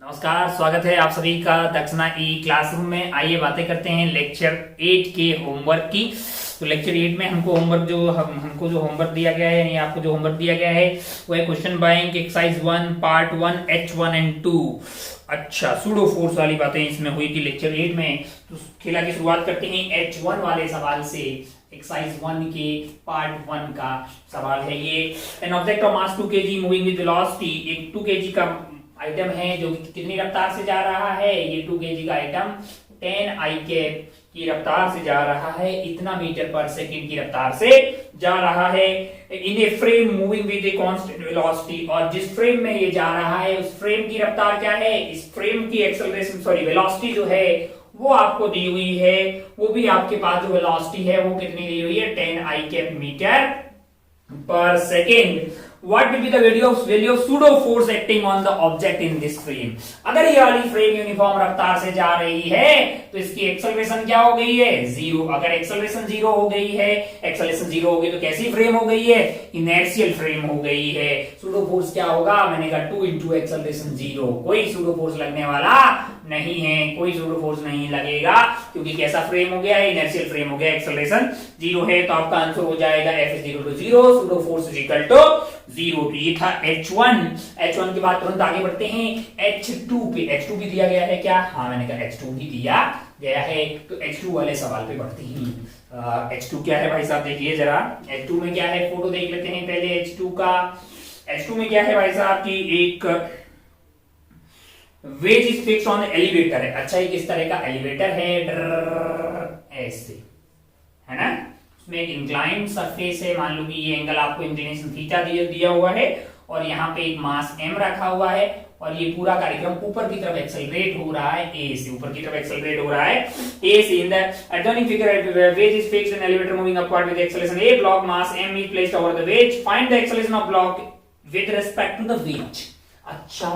नमस्कार, स्वागत है आप सभी का दक्षिणा ई क्लासरूम में। आइए बातें करते हैं लेक्चर 8 के होमवर्क की। तो लेक्चर 8 में हमको होमवर्क दिया गया है, यानी आपको जो होमवर्क दिया गया है वो है question bank exercise 1 part 1 H1 and 2। अच्छा, सूडो फोर्स वाली बातें इसमें हुई थी लेक्चर 8 में। तो खेला की शुरुआत करते हैं H1 वाले सवाल से। एक्सरसाइज 1 के पार्ट 1 का सवाल है ये। An object of mass 2 kg moving with velocity, एक 2 kg का आइटम है जो कि कितनी रफ्तार से जा रहा है। ये 2 kg का आइटम 10 I कैप की रफ्तार से जा रहा है, इतना मीटर पर सेकंड की रफ्तार से जा रहा है in a frame moving with a constant velocity. और जिस फ्रेम में ये जा रहा है उस फ्रेम की रफ्तार क्या है, इस फ्रेम की एक्सेलरेशन वेलोसिटी जो है वो आपको दी हुई है। वो भी आपके पास जो वेलोसिटी है वो कितनी दी हुई है, 10 I cap metre per second. What will be the value of pseudo force acting on the object in this frame? अगर ये वाली फ्रेम यूनिफॉर्म रफ्तार से जा रही है तो इसकी एक्सेलरेशन क्या हो गई है, जीरो। अगर एक्सेलरेशन जीरो हो गई है, एक्सेलरेशन जीरो हो गई तो कैसी फ्रेम हो गई है, इनर्शियल फ्रेम हो गई है। सूडो फोर्स क्या होगा, मैंने कहा 2 इंटू एक्सेलरेशन जीरो। कोई सूडो फोर्स लगने वाला नहीं है, कोई सूडो फोर्स नहीं लगेगा क्योंकि कैसा फ्रेम हो गया है, इनर्शियल फ्रेम हो गया, एक्सेलरेशन जीरो है। तो आपका आंसर हो जाएगा F is equal to zero, pseudo force is equal to zero. तो ये था H1 के बाद तुरंत आगे बढ़ते हैं H2 पे। H2 भी दिया गया है क्या, हाँ मैंने कहा H2 भी दिया गया है। तो H2 वाले सवाल पे बढ़ते हैं। H2 क्या है भाई साहब, देखिए जरा H2 में क्या है, फोटो देख लेते हैं पहले H2 का। H2 में क्या है भाई साहब की एक wedge is fixed on elevator है। अच्छा, ये किस तरह का एलिवेटर है, ऐसे है ना, उसमें एक इंक्लाइंड सरफेस है। मान लो कि ये एंगल आपको इंक्लिनेशन थीटा दिया हुआ है और यहाँ पे एक मास m रखा हुआ है और ये पूरा कार्यक्रम ऊपर की तरफ एक्सेलरेट हो रहा है, a से ऊपर की तरफ एक्सेलरेट हो रहा है a से। In the adjoining figure wedge is fixed in elevator moving upward with acceleration a, block mass m is placed over the wedge, find the acceleration of block with respect to the wedge। अच्छा,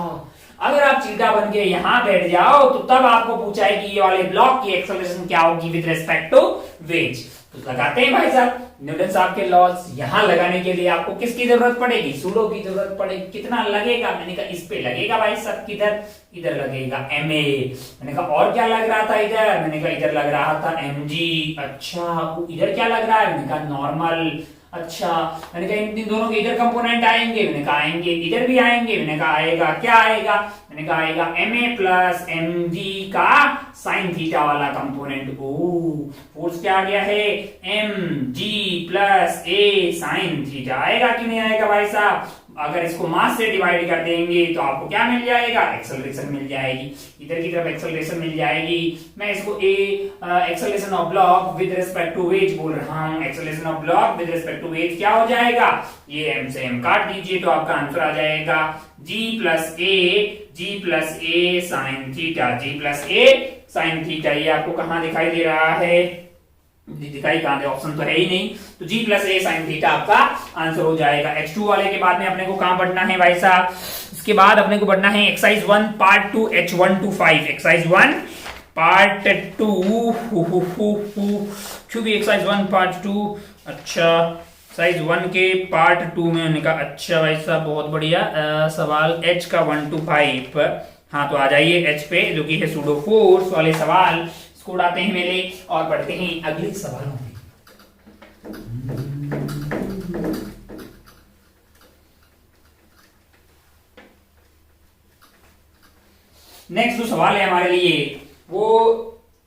अगर आप चीटा बन के यहां बैठ जाओ तो तब आपको पूछा है कि ये वाले ब्लॉक की एक्सेलरेशन क्या होगी विद रिस्पेक्ट टू वेज। तो लगाते हैं भाई साहब न्यूटन साहब के लॉज। यहां लगाने के लिए आपको किसकी जरूरत पड़ेगी, सूडो की जरूरत पड़ेगी। कितना लगेगा, मैंने कहा इस पे लगेगा भाई साहब, किधर, इधर लगेगा ma। मैंने कहा और क्या लग रहा था इधर, मैंने कहा इधर लग रहा था mg। अच्छा, इधर क्या लग रहा है, मैंने कहा नॉर्मल। अच्छा, मैंने कहा इन दोनों के इधर कंपोनेंट आएंगे, मैंने कहा आएंगे, इधर भी आएंगे, मैंने कहा आएगा, क्या आएगा, मैंने कहा आएगा ma प्लस mg का साइन थीटा वाला कंपोनेंट। ओ, फोर्स क्या आ गया है, mg plus a sine theta. आएगा कि नहीं आएगा भाई साहब। अगर इसको मास से डिवाइड कर देंगे तो आपको क्या मिल जाएगा, एक्सेलरेशन मिल जाएगी। इधर की तरफ एक्सेलरेशन मिल जाएगी। मैं इसको acceleration of block with respect to wedge बोल रहा हूं। Acceleration of block with respect to wedge क्या हो जाएगा, ये m से m काट दीजिए तो आपका आंसर आ जाएगा g plus a sine theta, g plus a sine theta. ये आपको कहां दिखाई दे रहा है, दिखाई कहां दे, ऑप्शन तो है ही नहीं। तो g plus a sine theta आपका आंसर हो जाएगा। H2 वाले के बाद में अपने को कहां बढ़ना है भाई साहब, इसके बाद अपने को बढ़ना है exercise 1 part 2 H1 to 5। Exercise 1 part 2 क्योंकि एक्सरसाइज 1 पार्ट 2। अच्छा, एक्सरसाइज 1 के पार्ट 2 में मैंने कहा अच्छा भाई साहब बहुत बढ़िया सवाल H का 1 to 5। हाँ, तो आ जाइए H पे जो कि है सूडो फोर्स वाले सवाल। इसको उड़ाते हैं मेले और बढ़ते हैं अगले सवालों में। नेक्स्ट जो सवाल है हमारे लिए वो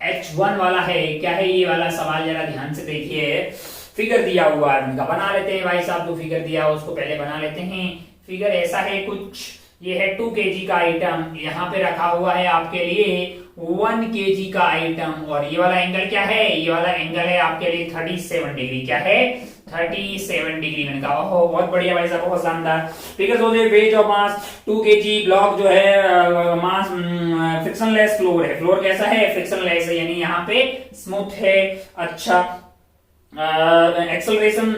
H1 वाला है। क्या है ये वाला सवाल, जरा ध्यान से देखिए। फिगर दिया हुआ है, उनका बना लेते हैं भाई साहब। जो फिगर दिया हो उसको पहले बना लेते हैं। फिगर ऐसा है कुछ, ये है 2 kg का आइटम, यहाँ पे रखा हुआ है आपके लिए 1 kg का आइटम। और ये वाला एंगल क्या है, ये वाला एंगल है आपके लिए 37 डिग्री। क्या है, 37 डिग्री। मैंने कहा ओहो बहुत बढ़िया भाई साहब, बहुत शानदार। फिगर हो जाए ways of mass 2 kg, block जो है मास फ्रिक्शनलेस फ्लोर है। फ्लोर कैसा है, फ्रिक्शनलेस है, यानी यहाँ पे स्मूथ है। अच्छा, acceleration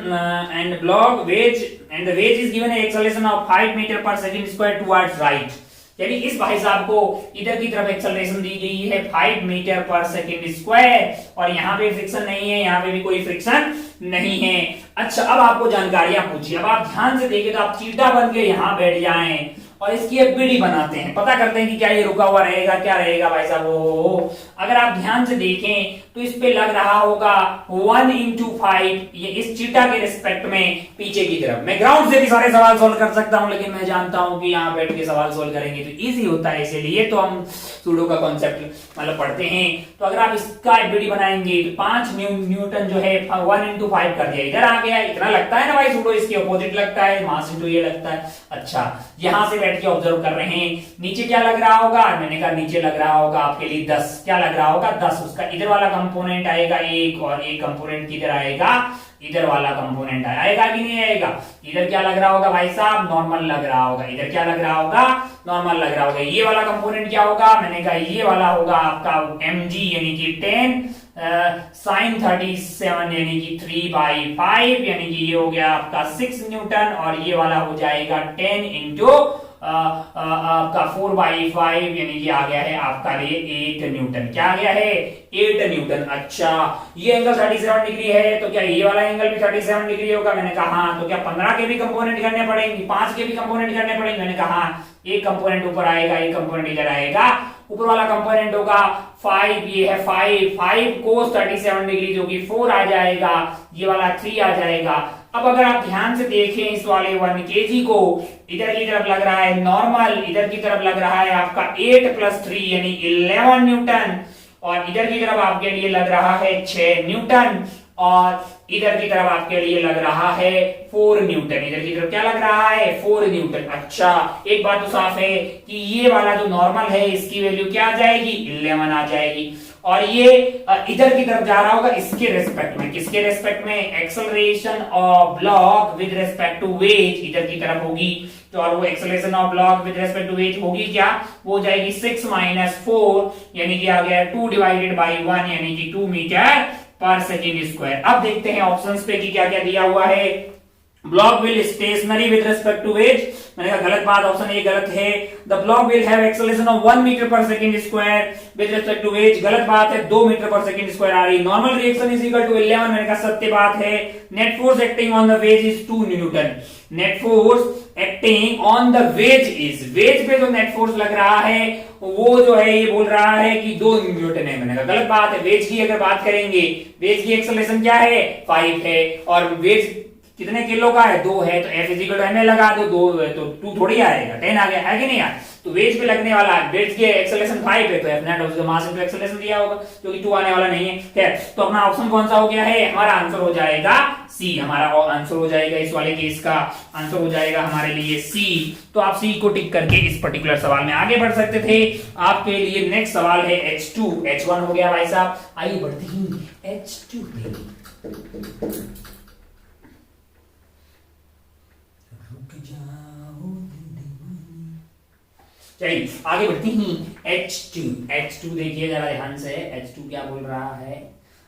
and block wedge and the wedge is given an acceleration of 5 meter per second square towards right। यानी इस भाई साहब को इधर की तरफ एक्सेलरेशन दी गई है 5 मीटर पर सेकेंड स्क्वायर और यहाँ पे फ्रिक्शन नहीं है, यहाँ पे भी कोई फ्रिक्शन नहीं है। अच्छा, अब आपको जानकारियां पूछिए। अब आप ध्यान से देखिए तो आप चीटा बन के यहाँ बैठ जाएं और इसकी अब बीडी बनाते हैं, पता करते हैं कि क्या ये रुका हुआ रहेगा, क्या रहेगा भाई साहब। वो अगर आप ध्यान से देखें तो इस पे लग रहा होगा 1/5, ये इस चीटा के रिस्पेक्ट में पीछे की तरफ। मैं ग्राउंड से भी सारे सवाल सोल्व कर सकता हूं, लेकिन मैं जानता हूं कि यहाँ बैठ के सवाल सोल्व करेंगे तो इजी होता है, इसीलिए तो हम सूडो का कॉन्सेप्ट मतलब पढ़ते हैं। तो अगर आप इसका बीडी बनाएंगे तो 5 न्यूटन जो है 1/5 कर दिया, इधर आ गया। इतना लगता है ना भाई, सूडो इसके अपोजिट लगता है, मास इंटू ये लगता है। अच्छा, यहां से बैठ के ऑब्जर्व कर रहे हैं, नीचे क्या लग रहा होगा, मैंने कहा नीचे लग रहा होगा आपके लिए 10। क्या लग रहा होगा 10, उसका इधर वाला कंपोनेंट आएगा 1 और एक कंपोनेंट किधर आएगा, इधर वाला कंपोनेंट आएगा कि नहीं आएगा। इधर क्या लग रहा होगा भाई साहब, नॉर्मल लग रहा होगा। इधर क्या लग रहा होगा, नॉर्मल लग रहा होगा। ये वाला कंपोनेंट क्या होगा, मैंने कहा ये वाला होगा आपका mg यानी कि 10 sin 37 यानी कि 3/5 यानी कि ये हो गया आपका 6 न्यूटन, और ये वाला हो जाएगा 10 इंटू आपका 4/5 यानी कि आ गया है आपका लिए 8 न्यूटन। क्या आ गया है, 8 न्यूटन। अच्छा, ये एंगल 37 डिग्री है, तो क्या ये वाला एंगल भी 37 डिग्री होगा। मैंने कहा हाँ। तो क्या 15 के भी कंपोनेंट करने पड़ेंगे, 5 के भी कंपोनेंट करने पड़ेंगे। मैंने कहा हाँ, एक कंपोनेंट ऊपर आएगा, एक कंपोनेंट इधर आएगा। ऊपर वाला कंपोनेंट होगा 5, ये है 5 cos 37 डिग्री जो कि 4 आ जाएगा, ये वाला 3 आ जाएगा। अब अगर आप ध्यान से देखें इस वाले 1 kg को, इधर की तरफ लग रहा है नॉर्मल, इधर की तरफ लग रहा है आपका 8 + 3 यानी 11 न्यूटन, और इधर की तरफ आपके लिए लग रहा है 6 न्यूटन, और इधर की तरफ आपके लिए लग रहा है 4 न्यूटन। इधर की तरफ क्या लग रहा है, 4 न्यूटन। अच्छा, एक बात तो साफ है कि ये वाला जो नॉर्मल है इसकी वैल्यू क्या आ जाएगी, 11 आ जाएगी, और ये इधर की तरफ जा रहा होगा इसके रेस्पेक्ट में। किसके रेस्पेक्ट में, acceleration of block with respect to wedge इधर की तरफ होगी। तो और वो acceleration of block with respect to wedge होगी क्या, वो हो जाएगी 6 - 4 यानी कि आ गया 2/1 यानी कि 2 मीटर पर सेकेंड स्क्वायर। अब देखते हैं ऑप्शंस पे कि क्या क्या दिया हुआ है। Block will stationary with respect to wedge, मैंने कहा गलत बात, ऑप्शन ए गलत है। The block will have acceleration of 1 metre पर second square with respect to wedge, गलत बात है, 2 मीटर पर सेकेंड स्क्वायर आ रही। Normal reaction is equal to 11, मैंने कहा सत्य बात है। Net force acting on the wedge is 2 न्यूटन। Net force acting on the wedge is, wedge पे जो नेट फोर्स लग रहा है वो जो है ये बोल रहा है कि 2 न्यूटन है। मैंने कहा गलत बात है। वेज की अगर बात करेंगे, वेज की एक्सेलरेशन क्या है, 5 है, और वेज कितने किलो का है, 2 है, तो F = ma लगा दो, 2 है तो 2 थोड़ी आएगा, 10 आ गया, है कि नहीं यार। तो वेज पे लगने वाला, वेज की एक्सेलरेशन 5 है, तो F नेट उसका मास इनटू एक्सेलरेशन दिया होगा, जो कि 2 आने वाला नहीं है। खैर, तो अपना ऑप्शन कौन सा हो गया है, हमारा आंसर हो जाएगा सी। हमारा आंसर हो जाएगा इस वाले केस का आंसर हो जाएगा हमारे लिए सी। तो आप सी को टिक करके इस पर्टिकुलर सवाल में आगे बढ़ सकते थे। आपके लिए नेक्स्ट सवाल है H2, H1 हो गया भाई साहब, आइए बढ़ते हैं H2 पे। चलिए आगे बढ़ते हैं H2 देखिए जरा ध्यान से, H2 क्या बोल रहा है।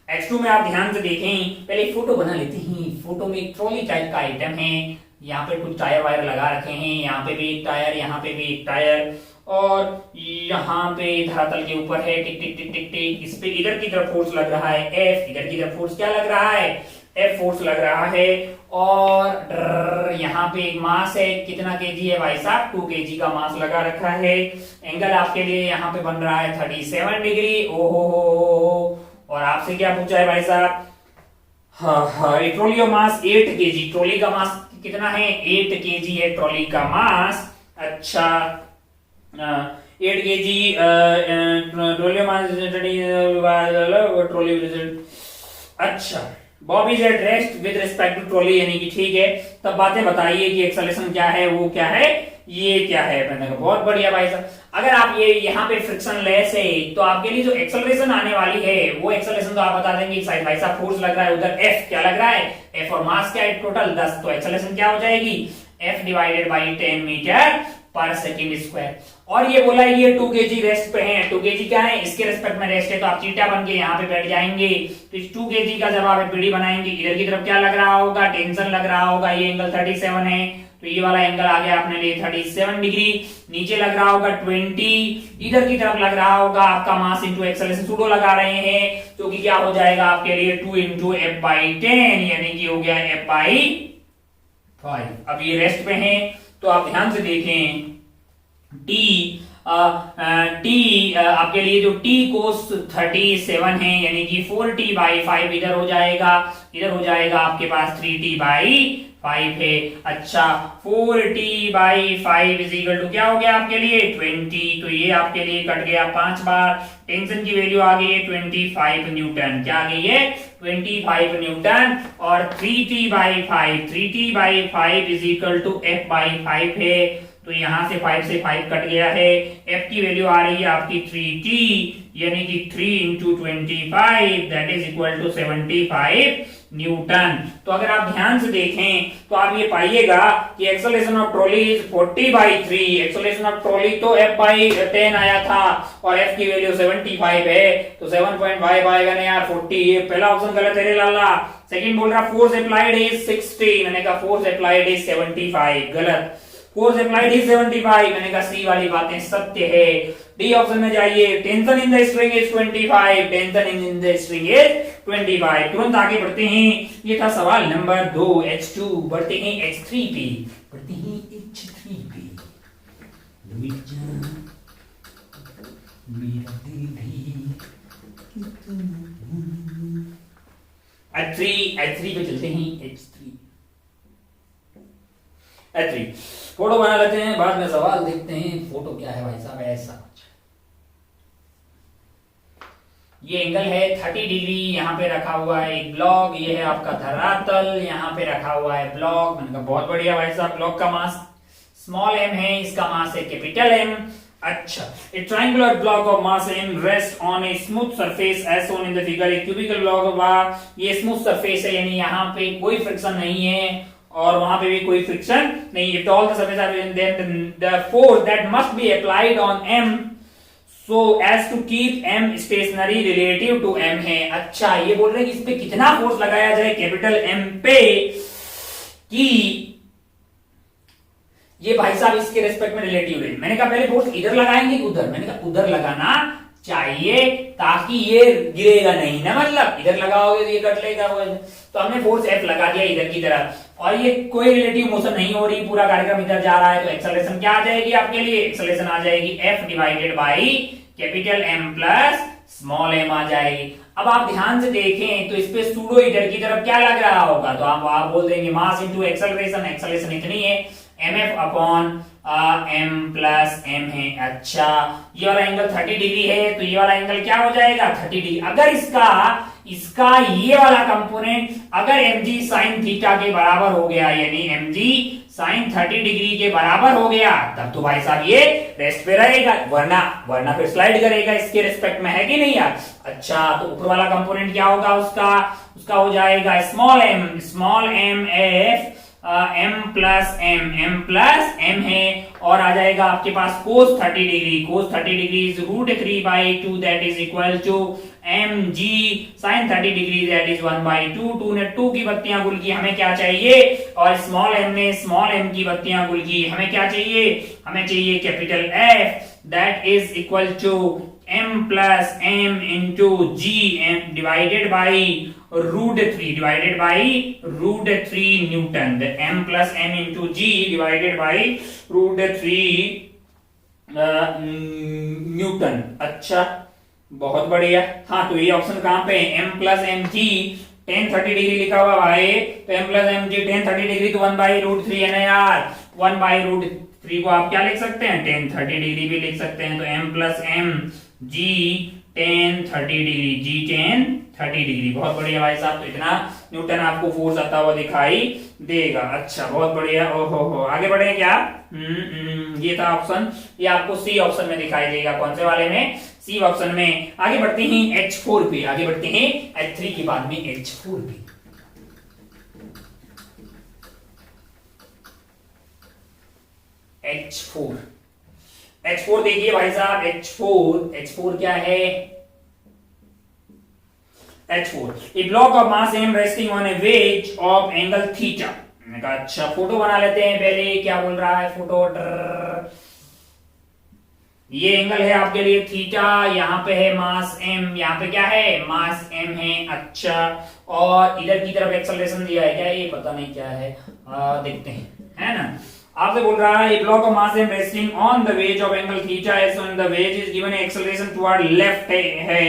H2 में आप ध्यान से देखें, पहले फोटो बना लेते हैं। फोटो में एक ट्रॉली टाइप का आइटम है, यहाँ पे कुछ टायर वायर लगा रखे हैं, यहाँ पे भी एक टायर, यहाँ पे भी एक टायर, और यहाँ पे धरातल के ऊपर है टिक टिक टिक टिक टिक। इस पे इधर की तरफ फोर्स लग रहा है F, इधर की तरफ फोर्स क्या लग रहा है, F फोर्स लग रहा है, और यहाँ पे एक मास है, कितना केजी है भाई साहब, 2 केजी का मास लगा रखा है। एंगल आपके लिए यहाँ पे बन रहा है 37 डिग्री। ओहो, और आपसे क्या पूछा है भाई साहब, हाँ, ट्रॉली का मास 8 केजी, ट्रॉली का मास कितना है, 8 केजी है ट्रॉली का मास। अच्छा, 8 केजी ट्रॉली मास, ट्रॉली। अच्छा, bob is at rest with respect to trolley, यानी कि ठीक है। तब बातें बताइए कि एक्सेलरेशन क्या है, वो क्या है, ये क्या है। मैंने कहा बहुत बढ़िया भाई साहब। अगर आप ये यहाँ पे फ्रिक्शन लेस है तो आपके लिए जो एक्सेलरेशन आने वाली है वो एक्सेलरेशन तो आप बता देंगे साइड भाई साहब फोर्स लग रहा है, उधर F क्या लग रहा है, F और मास क्या है टोटल 10, तो एक्सेलरेशन क्या हो जाएगी, F/10 मीटर पर सेकेंड स्क्वायर। और ये बोला है ये 2 केजी रेस्ट पे है, 2 केजी क्या है, इसके रेस्पेक्ट में रेस्ट है, तो आप चीटा बन के यहाँ पे बैठ जाएंगे। तो इस 2 केजी का जब आप पीढ़ी बनाएंगे, इधर की तरफ क्या लग रहा होगा, टेंशन लग रहा होगा, ये एंगल 37 है, तो ये वाला एंगल आ गया अपने लिए 37 डिग्री। नीचे लग रहा होगा 20, इधर की तरफ लग रहा होगा आपका मास इंटू एक्सेलरेशन, सूडो लगा रहे हैं, जो कि क्या हो जाएगा आपके लिए 2 × F/10 यानी कि हो गया F/5। अब ये रेस्ट पे हैं, तो आप ध्यान से देखें, टी आपके लिए जो टी कोस 37 है, यानी कि 4t/5 इधर हो जाएगा, इधर हो जाएगा आपके पास 3t/5 है। अच्छा, 4t/5 इज इक्वल टू क्या हो गया आपके लिए 20, तो ये आपके लिए कट गया 5 बार। टेंशन की वैल्यू आ गई है 25 न्यूटन, क्या आ गई है 25 न्यूटन। और 3t/5 is equal to f/5 है, तो यहां से 5 से 5 कट गया है। f की वैल्यू आ रही है आपकी 3t, यानी कि 3 into 25 that is equal to 75 newton. तो अगर आप ध्यान से देखें तो आप ये पाइएगा कि acceleration of trolley is 40/3। Acceleration of trolley तो f/10 आया था और f की वैल्यू 75 है, तो 7.5 आएगा ना यार 40। ये पहला ऑप्शन गलत है रे लाला। सेकंड बोल रहा फोर्स अप्लाइड इज 60, मैंने कहा फोर्स अप्लाइड इज 75, गलत। फोर्स अप्लाइड इज 75, मैंने कहा सी वाली बातें सत्य है। डी ऑप्शन में जाइए, tension in the string is 25, tension in the string is 25। तुरंत आगे बढ़ते हैं, ये था सवाल नंबर 2 H2। बढ़ते हैं H3 पे, बढ़ते हैं H3 पे। H3 पे चलते हैं, H3 फोटो बना लेते हैं, बाद में सवाल देखते हैं। फोटो क्या है भाई साहब, ऐसा ये एंगल है 30 डिग्री, यहाँ पे रखा हुआ है एक ब्लॉक, ये है आपका धरातल, यहाँ पे रखा हुआ है ब्लॉक। मैंने कहा बहुत बढ़िया भाई साहब, ब्लॉक का मास स्मॉल m है, इसका मास है कैपिटल M। अच्छा, a triangular block of mass m rest on a smooth surface as shown in the figure. एक क्यूबिकल ब्लॉक ऑफ, ये स्मूथ सरफेस है, यानी यहाँ पे कोई फ्रिक्शन नहीं है और वहां पे भी कोई फ्रिक्शन नहीं है। All the surface are then the force that must be applied on m so as to keep m stationary relative to m है। अच्छा, ये बोल रहे हैं कि इस पे कितना फोर्स लगाया जाए कैपिटल M पे कि ये भाई साहब इसके रेस्पेक्ट में रिलेटिव है। मैंने कहा पहले फोर्स इधर लगाएंगे उधर, मैंने कहा उधर लगाना चाहिए ताकि ये गिरेगा नहीं ना, मतलब इधर लगाओगे तो ये कट लेगा। तो हमने फोर्स F लगा दिया इधर की तरफ और ये कोई रिलेटिव मोशन नहीं हो रही, पूरा कार्यक्रम इधर जा रहा है, तो एक्सेलरेशन क्या आ जाएगी आपके लिए, एक्सेलरेशन आ जाएगी F divided by capital M plus small m आ जाएगी। अब आप ध्यान से देखें तो इस पे सूडो इधर की तरफ क्या लग रहा होगा, तो आप बोल देंगे मास इंटू एक्सेलरेशन, एक्सेलरेशन इतनी है mf upon m plus m है। अच्छा, ये वाला एंगल 30 डिग्री है, तो ये वाला एंगल क्या हो जाएगा 30 डिग्री। अगर इसका ये वाला कंपोनेंट अगर mg sin थीटा के बराबर हो गया, यानी mg sin 30 डिग्री के बराबर हो गया, तब तो भाई साहब ये रेस्ट पे रहेगा, वरना फिर स्लाइड करेगा इसके रिस्पेक्ट में, है कि नहीं यार। अच्छा, तो ऊपर वाला कंपोनेंट क्या होगा उसका हो जाएगा small m f m plus m है, और आ जाएगा आपके पास cos 30 degree is √3/2 that is equal to mg sin 30 degree that is 1/2। 2 ने 2 की बत्तियां गुल की, हमें क्या चाहिए, और स्मॉल m ने स्मॉल m की बत्तियां गुल की, हमें क्या चाहिए, हमें चाहिए capital F that is equal to m plus m into g divided by √3 newton. m plus m into g divided by √3 newton. अच्छा, बहुत बढ़िया। हाँ, तो ये ऑप्शन कहां पे है, m plus M g tan 30 degree लिखा हुआ भाई, तो m plus M g tan 30 degree तो 1/√3 है ना यार। 1/√3 को आप क्या लिख सकते हैं, tan 30 डिग्री भी लिख सकते हैं, तो m plus M g tan 30 degree, g tan 30 degree. बहुत बढ़िया भाई साहब, तो इतना न्यूटन आपको फोर्स आता हुआ दिखाई देगा। अच्छा, बहुत बढ़िया। ओहो, आगे बढ़े क्या। ये था ऑप्शन, ये आपको सी ऑप्शन में दिखाई देगा। कौन से वाले में, सी ऑप्शन में। आगे बढ़ते हैं H4 पे, आगे बढ़ते हैं H3 के बाद में H4 पे। H4 देखिए भाई साहब, H4 क्या है, H4 A block of mass m resting on A veg of angle theta. मैंने कहा अच्छा, फोटो बना लेते हैं पहले। क्या बोल रहा है फोटो, ये एंगल है आपके लिए थीटा, यहाँ पे है मास m, यहाँ पे क्या है मास m है। अच्छा, और इधर की तरफ एक्सेलरेशन दिया है, क्या ये पता नहीं क्या है, देखते हैं, है ना। आपसे बोल रहा है block of mass m resting on the wedge of angle theta as so the wedge is given acceleration toward left है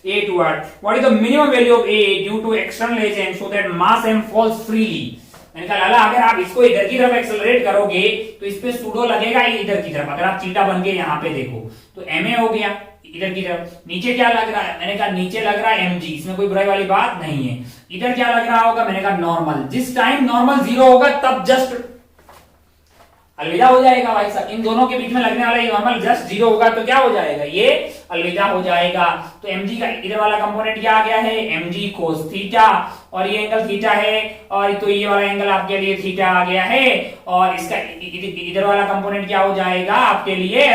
a toward what is the minimum value of a due to external as m so that mass m falls freely. मैंने कहा लाला अगर आप इसको इधर की तरफ accelerate करोगे तो इस पे सूडो लगेगा इधर की तरफ। अगर आप चीटा बन के यहाँ पे देखो तो ma हो गया इधर की तरफ, नीचे क्या लग रहा है? मैंने कहा नीचे लग रहा है mg, इसमें कोई बुराई वाली बात नहीं है। इधर क्या लग रहा होगा? मैंने कहा नॉर्मल। जिस टाइम नॉर्मल जीरो होगा तब जस्ट अलविदा हो जाएगा भाई साहब। इन दोनों के बीच में लगने वाला ये नॉर्मल जस्ट जीरो होगा तो क्या हो जाएगा? ये अलविदा हो जाएगा। तो mg का इधर वाला कंपोनेंट क्या आ गया है? mg cos थीटा, और ये एंगल थीटा है, और तो ये वाला एंगल आपके लिए थीटा आ गया है, और इसका इधर वाला कंपोनेंट क्या हो जाएगा आपके लिए?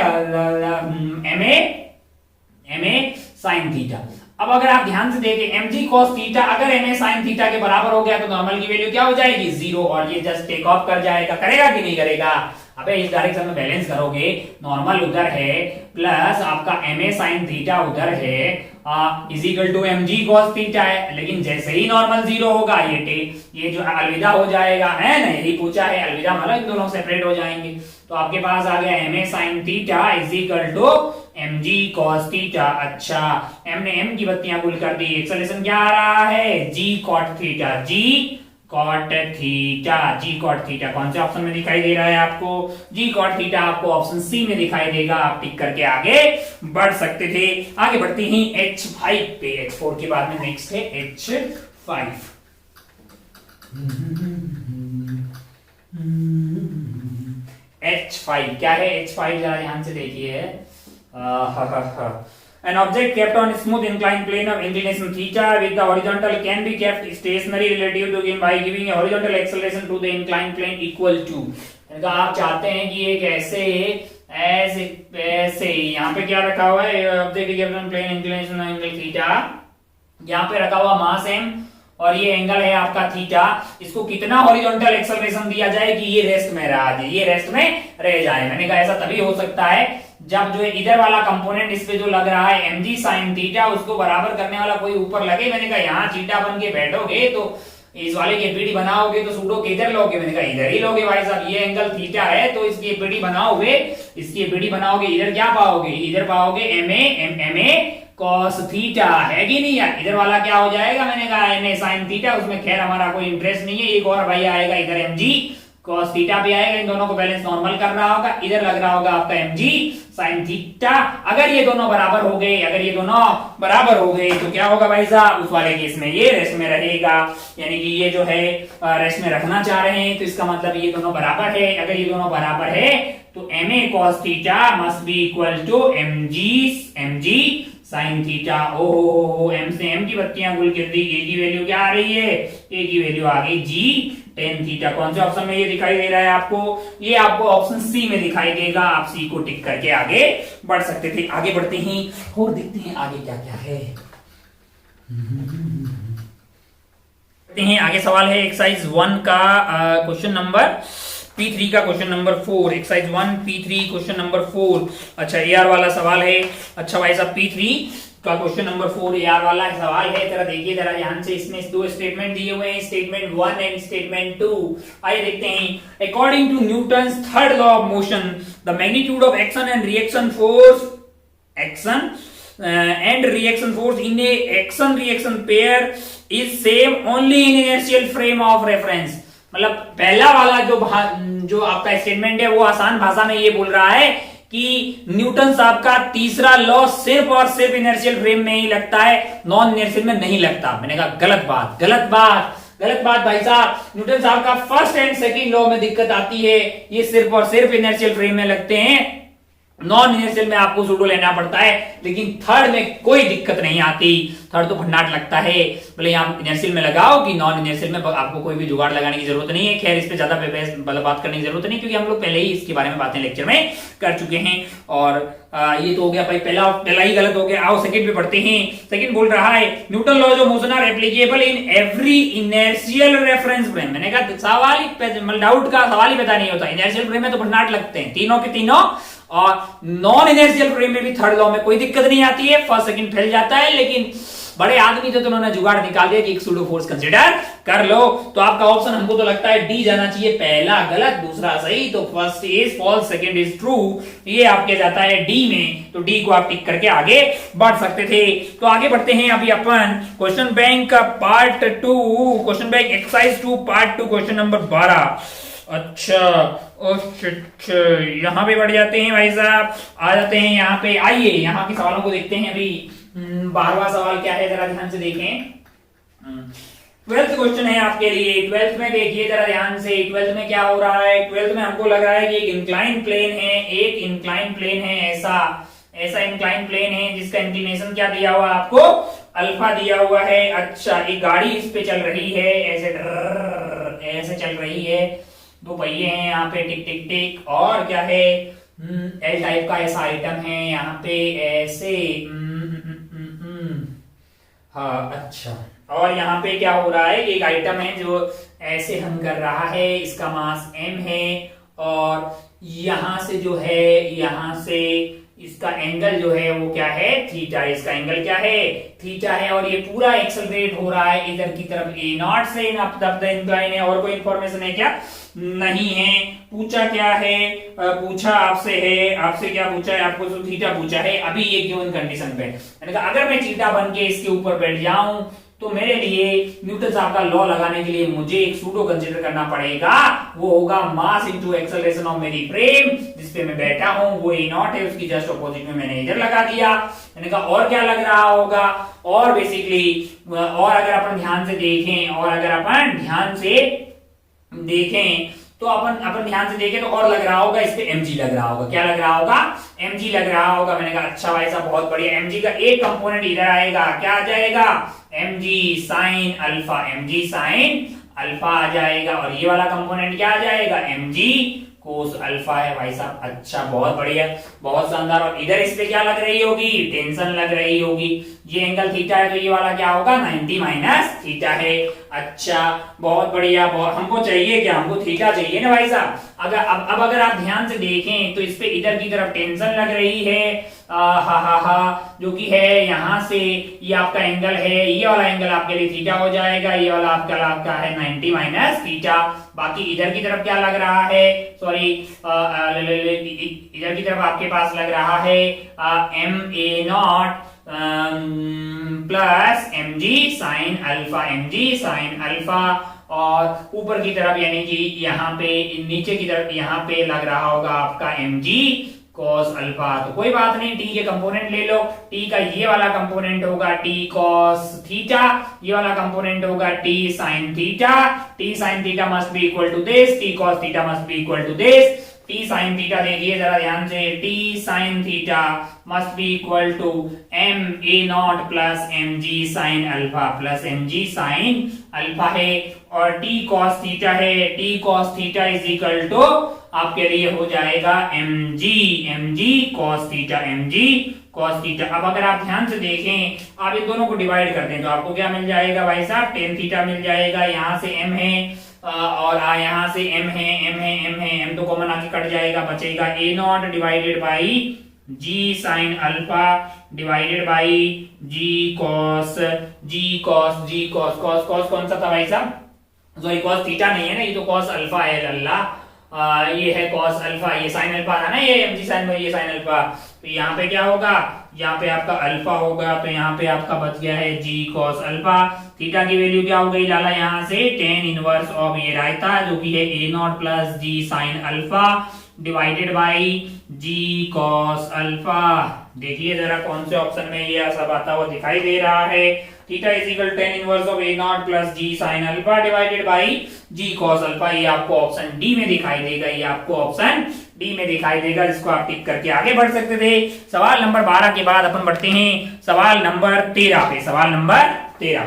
ma sin theta. अब अगर आप ध्यान से देखें mg cos थीटा अगर ma sin थीटा के बराबर हो गया तो नॉर्मल की वैल्यू क्या हो जाएगी? जीरो, और ये जस्ट टेक ऑफ कर जाएगा। करेगा कि नहीं करेगा? अबे इस डायरेक्शन में बैलेंस करोगे, नॉर्मल उधर है प्लस आपका ma sin थीटा उधर है is equal to mg cos theta है। लेकिन जैसे ही नॉर्मल जीरो होगा ये जो अलविदा हो जाएगा, है ना? यही पूछा है, अलविदा मतलब इन दोनों सेपरेट हो जाएंगे। तो आपके पास आ गया ma sin theta is equal to mg cos theta. अच्छा, m ने m की बत्तियां गुल कर दी। एक्सेलरेशन क्या आ रहा है? g cot theta, g cot theta, g cot theta कौन से ऑप्शन में दिखाई दे रहा है आपको? g cot थीटा आपको ऑप्शन सी में दिखाई देगा। आप टिक करके आगे बढ़ सकते थे। आगे बढ़ते हैं h5 पे। h4 के बाद में नेक्स्ट है h5। h5 क्या है? h5 जरा ध्यान से देखिए। An object kept on smooth inclined plane of inclination theta with the horizontal can be kept stationary relative to him by giving a horizontal acceleration to the inclined plane equal to। आप चाहते हैं कि एक ऐसे यहाँ पे क्या रखा हुआ है? Object kept on plane inclination angle theta, यहाँ पे रखा हुआ मास m और ये एंगल है आपका थीटा। इसको कितना हॉरिजॉन्टल एक्सेलरेशन दिया जाए कि ये रेस्ट में रह जाए? मैंने कहा ऐसा तभी हो सकता है जब जो इधर वाला कंपोनेंट इस पे जो लग रहा है mg sin थीटा उसको बराबर करने वाला कोई ऊपर लगे। मैंने कहा यहाँ चीटा बन के बैठोगे तो इस वाले की एपीडी बनाओगे तो सूडो किधर लोगे? मैंने कहा इधर ही लोगे भाई साहब। ये एंगल थीटा है तो इसकी एपीडी बनाओगे, इधर क्या पाओगे? इधर पाओगे ma cos थीटा, है कि नहीं यार? इधर वाला क्या हो जाएगा? मैंने कहा ma sin थीटा, उसमें खैर हमारा कोई इंटरेस्ट नहीं है। एक और भाई आएगा इधर mg cos थीटा पे आएगा। इन दोनों को बैलेंस नॉर्मल कर रहा होगा, इधर लग रहा होगा आपका mg sin थीटा। अगर ये दोनों बराबर हो गए तो क्या होगा भाई साहब? उस वाले केस में ये रेस्ट में रहेगा, यानी कि ये जो है रेस्ट में रखना चाह रहे हैं तो इसका मतलब ये दोनों बराबर है। अगर ये दोनों बराबर है तो ma cos theta must be equal to mg sin theta. ओहो, m से m की बत्तियां गुल कर दी। a की वैल्यू क्या आ रही है? a की वैल्यू आ गई g tan थीटा। कौन से ऑप्शन में ये दिखाई दे रहा है आपको? ये आपको ऑप्शन सी में दिखाई देगा। आप सी को टिक करके आगे बढ़ सकते थे। आगे बढ़ते हैं और देखते हैं आगे क्या क्या है। आगे सवाल है एक्सरसाइज 1 का क्वेश्चन नंबर P3 का question number 4। Exercise 1 P3 question number 4। अच्छा, AR वाला सवाल है। अच्छा भाई साहब, P3 का क्वेश्चन नंबर 4 AR वाला सवाल है। जरा देखिए जरा ध्यान से। इसमें दो स्टेटमेंट दिए हुए हैं, स्टेटमेंट 1 एंड स्टेटमेंट 2। आइए देखते हैं। According to Newton's third law of motion the magnitude of action and reaction force in a action reaction pair is same only in inertial frame of reference। मतलब पहला वाला जो आपका स्टेटमेंट है वो आसान भाषा में ये बोल रहा है कि न्यूटन साहब का तीसरा लॉ सिर्फ और सिर्फ इनर्शियल फ्रेम में ही लगता है, नॉन इनर्शियल में नहीं लगता। मैंने कहा गलत बात भाई साहब। न्यूटन साहब का फर्स्ट एंड सेकंड लॉ में दिक्कत आती है, ये सिर्फ और सिर्फ इनर्शियल फ्रेम में लगते हैं। नॉन इनर्शियल में आपको सूडो लेना पड़ता है, लेकिन थर्ड में कोई दिक्कत नहीं आती। थर्ड तो भन्नाट लगता है, बोले आप इनर्शियल में लगाओ कि नॉन इनर्शियल में, आपको कोई भी जुगाड़ लगाने की जरूरत नहीं है। खैर इस पे ज्यादा बात करने की जरूरत नहीं, क्योंकि हम लोग पहले ही इसके बारे में बातें लेक्चर में कर चुके हैं। और ये तो हो गया भाई, पहला ही गलत हो गया। आओ सेकंड पे पढ़ते हैं। सेकंड बोल रहा है Newton laws of motion are applicable in every inertial reference frame. मैंने कहा सवाल ही डाउट का सवाल ही पता नहीं होता। इनर्शियल फ्रेम में तो भन्नाट लगते हैं तीनों के तीनों, और नॉन इनर्शियल फ्रेम में भी थर्ड लॉ में कोई दिक्कत नहीं आती है। फर्स्ट सेकंड फैल जाता है, लेकिन बड़े आदमी थे तो उन्होंने जुगाड़ निकाल दिया कि एक सूडो फोर्स कंसीडर कर लो। तो आपका ऑप्शन हमको तो लगता है डी जाना चाहिए, पहला गलत दूसरा सही। तो first is false, second is true, ये आपके जाता है डी में। तो डी को आप टिक करके आगे बढ़ सकते थे। तो आगे बढ़ते हैं अभी अपन क्वेश्चन बैंक का part 2, question bank exercise 2 part 2 question number 12। अच्छा यहाँ पे बढ़ जाते हैं भाई साहब, आ जाते हैं यहाँ पे। आइए यहाँ के सवालों को देखते हैं। अभी 12वां सवाल क्या है जरा ध्यान से देखें। 12th क्वेश्चन है आपके लिए। 12th में देखिए जरा ध्यान से, 12th में क्या हो रहा है। 12th में हमको लग रहा है कि एक इंक्लाइन प्लेन है, एक इंक्लाइन प्लेन है, ऐसा इंक्लाइन प्लेन है जिसका इंक्लिनेशन क्या दिया हुआ आपको, अल्फा दिया हुआ है। अच्छा, एक गाड़ी इस पे चल रही है, ऐसे चल रही है, दो पहिए हैं यहाँ पे, टिक टिक टिक, और क्या है, एल टाइप का ऐसा आइटम है यहाँ पे ऐसे। हाँ अच्छा, और यहाँ पे क्या हो रहा है, एक आइटम है जो ऐसे हम कर रहा है, इसका मास m है, और यहां से जो है, यहां से इसका एंगल जो है वो क्या है, थीटा। इसका एंगल क्या है, थीटा है, और ये पूरा एक्सेलरेट हो रहा है इधर की तरफ a0 से, इंक्लाइन है। और कोई इंफॉर्मेशन है क्या, नहीं है। पूछा क्या है, पूछा आपसे है, आपसे क्या पूछा है, आपको तो थीटा पूछा है। अभी ये गिवन कंडीशन पे मैंने कहा अगर मैं थीटा बन के इसके ऊपर बैठ जाऊं तो मेरे लिए न्यूटन साहब का लॉ लगाने के लिए मुझे एक सूडो कंसीडर करना पड़ेगा। वो होगा मास इनटू एक्सेलरेशन ऑफ मेरी फ्रेम, जिसपे मैं बैठा हूं, वो a0 है, उसकी जस्ट अपोजिट में मैंने इधर लगा दिया। मैंने कहा और क्या लग रहा होगा, और बेसिकली, और अगर अपन ध्यान से देखें, और अगर अपन ध्यान से देखें तो अपन ध्यान से देखें तो और लग रहा होगा, इस पे mg लग रहा होगा। क्या लग रहा होगा, mg लग रहा होगा। मैंने कहा अच्छा भाई साहब बहुत बढ़िया, mg का एक कंपोनेंट इधर आएगा, क्या आ जाएगा, mg sine alpha, mg sine alpha आ जाएगा, और ये वाला कंपोनेंट क्या आ जाएगा, mg कोस अल्फा है भाई साहब। अच्छा बहुत बढ़िया, बहुत शानदार। और इधर इस पे क्या लग रही होगी, टेंशन लग रही होगी। ये एंगल थीटा है तो ये वाला क्या होगा, 90 माइनस थीटा है। अच्छा बहुत बढ़िया, हमको चाहिए क्या, हमको थीटा चाहिए ना भाई साहब। अब अगर आप ध्यान से देखें तो इस पे इधर की तरफ टेंशन लग रही है, जो कि है यहाँ से, ये आपका एंगल है, ये वाला एंगल आपके लिए थीटा हो जाएगा, ये वाला आपका है 90 माइनस थीटा। बाकी इधर की तरफ क्या लग रहा है, सॉरी इधर की तरफ आपके पास लग रहा है ma0 plus mg sine alpha, mg sine alpha. और ऊपर की तरफ यानी कि यहाँ पे नीचे की तरफ यहाँ पे लग रहा होगा आपका mg cos अल्फा। तो कोई बात नहीं, t के कंपोनेंट ले लो। t का ये वाला कंपोनेंट होगा t cos थीटा, ये वाला कंपोनेंट होगा t sin theta. t sin theta must be equal to this, t cos theta must be equal to this. t sin theta देखिए जरा ध्यान से, t sin theta must be equal to ma0 plus mg sin alpha plus mg sin alpha है, और t cos theta है, t cos theta is equal to आपके लिए हो जाएगा mg cos theta, mg cos theta. अब अगर आप ध्यान से देखें, आप इन दोनों को डिवाइड करते हैं तो आपको क्या मिल जाएगा भाई साहब, tan थीटा मिल जाएगा। यहाँ से m है और यहाँ से m है, m तो कॉमन आके कट जाएगा, बचेगा a0 divided by g sin alpha divided by g cos कौन सा था भाई साहब, सॉरी cos थीटा नहीं है ना, ये तो cos अल्फा है अल्लाह। ये है cos अल्फा, ये sin अल्फा था ना, ये mg sin, ये sin अल्फा। तो यहाँ पे क्या होगा, यहाँ पे आपका अल्फा होगा, तो यहाँ पे आपका बच गया है g cos अल्फा। थीटा की वैल्यू क्या हो गई लाला, यहाँ से tan इनवर्स ऑफ ये रायता जो कि है a0 plus g sin alpha divided by g cos alpha. देखिए जरा कौन से ऑप्शन में ये सब आता हुआ दिखाई दे रहा है। Theta is equal tan inverse of a0 plus g sin alpha divided by g cos alpha. ये आपको ऑप्शन डी में दिखाई देगा, ये आपको ऑप्शन डी में दिखाई देगा, जिसको आप टिक करके आगे बढ़ सकते थे। सवाल नंबर 12 के बाद अपन बढ़ते हैं सवाल नंबर 13 पे। सवाल नंबर 13,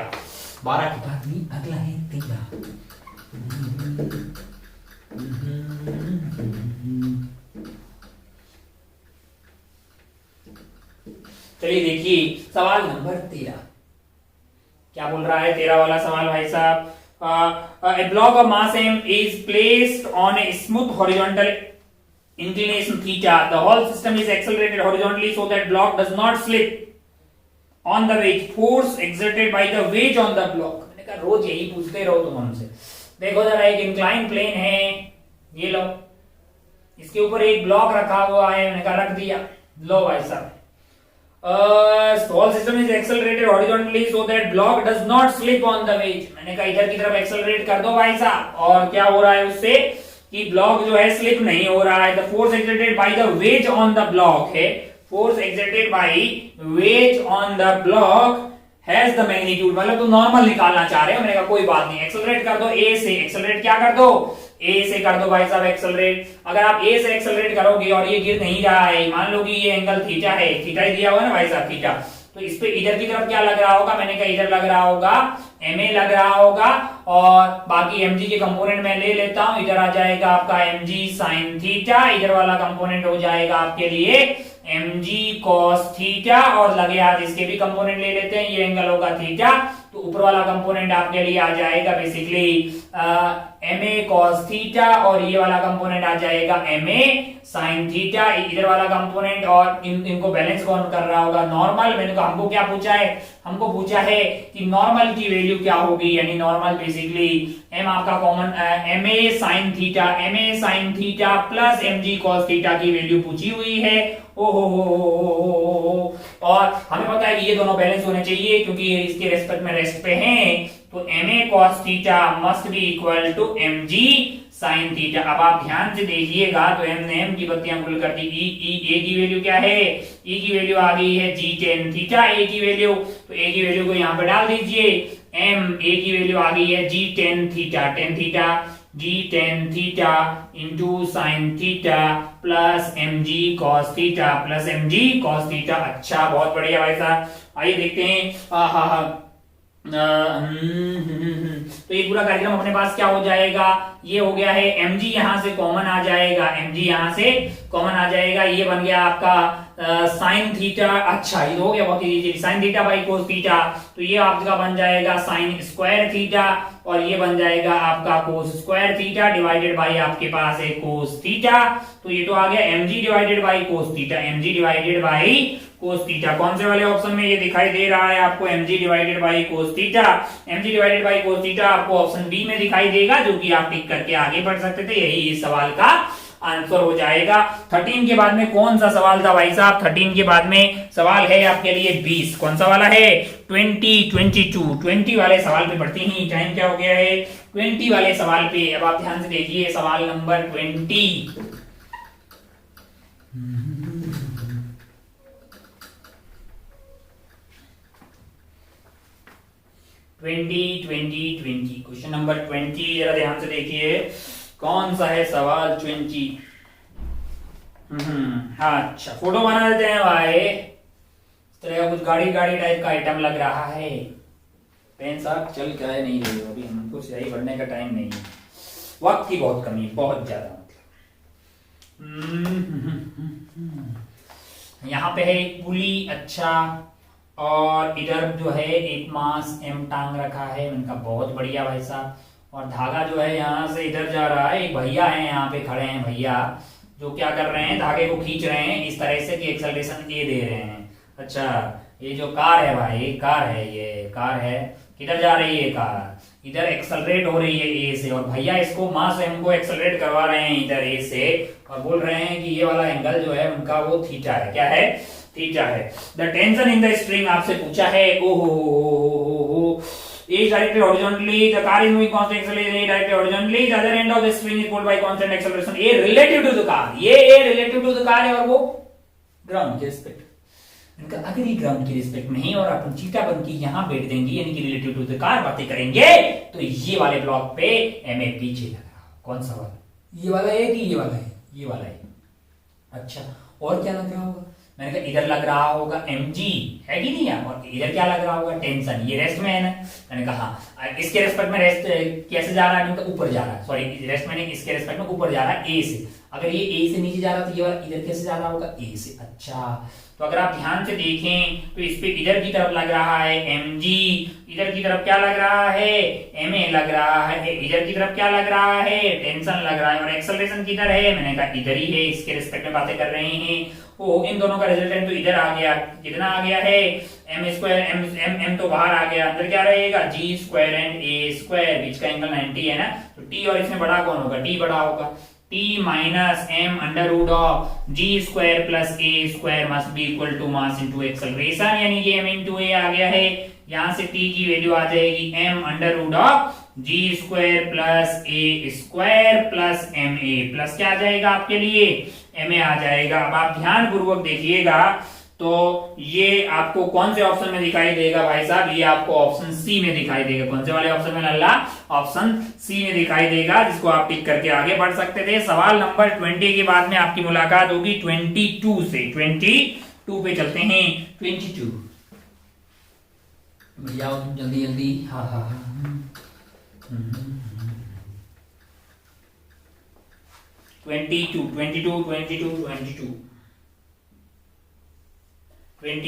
12 के बाद में अगला है 13। चलिए देखिए सवाल नंबर 13 क्या बोल रहा है। 13 वाला सवाल भाई साहब, a block of mass m is placed on a smooth horizontal inclination theta. The whole system is accelerated horizontally so that block does not slip. On the veg, force exerted by the wedge on the block. मैंने कहा रोज यही पूछते रहो तुम हमसे। देखो जरा, एक इंक्लाइन प्लेन है, ये लो, इसके ऊपर एक ब्लॉक रखा हुआ है, मैंने कहा रख दिया। लो भाई साहब, whole system is accelerated horizontally so that block does not slip on the wedge। मैंने कहा इधर की तरफ एक्सेलरेट कर दो भाई साहब, और क्या हो रहा है उससे कि ब्लॉक जो है स्लिप नहीं हो रहा है। The force exerted by the wedge on the block है, force exerted by wedge on the block has the magnitude, मतलब तुम नॉर्मल निकालना चाह रहे हो। मैंने कहा कोई बात नहीं, एक्सेलरेट कर दो ए से। एक्सेलरेट क्या कर दो? ए से कर दो भाई साहब एक्सेलरेट। अगर आप ए से एक्सेलरेट करोगे और ये गिर नहीं रहा है, मान लो कि ये एंगल थीटा है, थीटा ही दिया हुआ है ना भाई साहब, थीटा, तो इस पे इधर की तरफ क्या लग रहा होगा? मैंने कहा इधर लग रहा होगा ma लग रहा होगा, और बाकी mg के कंपोनेंट मैं ले लेता हूं। इधर आ जाएगा आपका mg sin थीटा, इधर वाला कंपोनेंट हो जाएगा आपके लिए mg cos थीटा, और लगे हाथ इसके भी कंपोनेंट ले लेते हैं, ये एंगल होगा थीटा, तो ऊपर वाला कंपोनेंट आपके लिए आ जाएगा बेसिकली ma cos थीटा, और ये वाला कंपोनेंट आ जाएगा ma sin थीटा, इधर वाला कंपोनेंट, और इनको बैलेंस कौन कर रहा होगा? नॉर्मल। मैंने कहा हमको क्या पूछा है? हमको पूछा है कि नॉर्मल की वैल्यू क्या होगी, यानी नॉर्मल बेसिकली m आपका common ma sin theta plus mg cos theta की वैल्यू पूछी हुई है। ओ और हमें पता है कि ये दोनों बैलेंस होने चाहिए क्योंकि ये इसके रेस्पेक्ट में रेस्ट पे हैं, तो ma cos theta must be equal to mg sin theta. अब आप ध्यान से देखिएगा, तो m ने m की बत्तियां गुल कर दी। e की वैल्यू क्या है? e की वैल्यू आ गई है g tan थीटा, a की वैल्यू, तो a की वैल्यू को यहाँ पे डाल दीजिए। m a की वैल्यू आ गई है g tan theta, g tan theta into sine theta plus mg cos theta plus mg cos theta. अच्छा, बहुत बढ़िया भाई साहब, आइए देखते हैं। तो ये पूरा कार्यक्रम अपने पास क्या हो जाएगा? ये हो गया है mg, यहां से कॉमन आ जाएगा, mg यहां से कॉमन आ जाएगा, ये बन गया आपका साइन थीटा। अच्छा, ये हो गया बहुत easy, sine theta by cos theta, तो ये आपका बन जाएगा साइन स्क्वायर थीटा, और ये बन जाएगा आपका cos square theta divided by आपके पास है कोस थीटा। तो ये तो आ गया mg divided by cos theta, mg divided by cos theta. कौन से वाले ऑप्शन में ये दिखाई दे रहा है आपको? mg divided by cos theta, mg divided by cos theta आपको ऑप्शन बी में दिखाई देगा, जो कि आप टिक करके आगे बढ़ सकते थे। यही इस सवाल का आंसर हो जाएगा। 13 के बाद में कौन सा सवाल था भाई साहब? 13 के बाद में सवाल है आपके लिए 20। कौन सा वाला है? 20 वाले सवाल पे बढ़ते ही टाइम क्या हो गया है? 20 वाले सवाल पे। अब आप ध्यान से देखिए सवाल नंबर 20। 20 क्वेश्चन नंबर 20, जरा ध्यान से देखिए कौन सा है सवाल 20। हाँ, अच्छा, फोटो बना देते हैं भाई। इस तरह का कुछ गाड़ी टाइप का आइटम लग रहा है। पेन साहब चल क्या है नहीं रही हो अभी, हमको स्याही भरने का टाइम नहीं है, वक्त की बहुत कमी है, बहुत ज्यादा मतलब। यहाँ पे है एक पुली, अच्छा, और इधर जो है एक मास m टांग रखा है। इनका बहुत बढ़िया भाई साहब, और धागा जो है यहाँ से इधर जा रहा है। एक भैया है यहाँ पे खड़े हैं, भैया जो क्या कर रहे हैं, धागे को खींच रहे हैं इस तरह से कि एक्सेलरेशन ए दे रहे हैं। अच्छा, ये जो कार है भाई, कार है, ये कार है, किधर जा रही है कार? इधर एक्सेलरेट हो रही है ए से, और भैया इसको मास m को एक्सेलरेट करवा रहे हैं इधर ए से, और बोल रहे हैं कि ये वाला एंगल जो है उनका वो थीटा है। क्या है? थीटा है। The tension in the string आपसे पूछा है। ओहो, is directed horizontally, the car is moving constant acceleration, A directed horizontally, the other end of the string is pulled by constant acceleration, A relative to the car, ये A relative to the car है, और वो ground के respect. इनका अगर ये ground के respect में है और अपन चीटा बन के यहाँ बैठ देंगे, यानी कि रिलेटिव टू द कार बातें करेंगे, तो ये वाले ब्लॉक पे MA पीछे लग रहा। कौन सा वाला? ये वाला है कि ये वाला है? ये वाला है। अच्छा, और क्या लग रहा होगा? मैंने कहा इधर लग रहा होगा mg, है कि नहीं, और इधर क्या लग रहा होगा? टेंशन। ये रेस्ट में है ना। मैंने कहा हाँ, इसके रेस्पेक्ट में रेस्ट कैसे जा रहा है? तो ऊपर जा रहा है, सॉरी, रेस्ट में इसके रेस्पेक्ट में ऊपर जा रहा है ए से। अगर ये ए से नीचे जा रहा तो ये वाला इधर कैसे जा रहा होगा? ए से। अच्छा, तो अगर आप ध्यान से देखें तो इस पे इधर की तरफ लग रहा है mg, इधर की तरफ क्या लग रहा है? ma लग रहा है, इधर की तरफ क्या लग रहा है? टेंशन लग रहा है, और एक्सेलरेशन किधर है? मैंने कहा इधर ही है, इसके रिस्पेक्ट में बातें कर रहे हैं। ओ इन दोनों का रिजल्टेंट तो इधर आ गया, कितना आ गया है एम स्क्वायर, एम तो बाहर आ गया, अंदर क्या रहेगा जी स्क्वायर एंड ए स्क्वायर, बीच का एंगल 90 है ना, तो टी और इसमें बड़ा कौन होगा, टी बड़ा होगा, t minus m under root of g square plus a square must be equal to mass into acceleration, यानी कि एम इनटू ए आ गया है, यहां से टी की वैल्यू आ जाएगी m under root of g square plus a square plus m a, plus क्या आ जाएगा आपके लिए एम ए आ जाएगा। अब आप ध्यान पूर्वक देखिएगा तो ये आपको कौन से ऑप्शन में दिखाई देगा भाई साहब, ये आपको ऑप्शन सी में दिखाई देगा, कौन से वाले ऑप्शन में लल्ला, ऑप्शन सी में दिखाई देगा, जिसको आप टिक करके आगे बढ़ सकते थे। सवाल नंबर 20 के बाद में आपकी मुलाकात होगी 22 से, 22 पे चलते हैं, 22 भैया जल्दी जल्दी, हाँ हाँ हाँ 22 22 22 22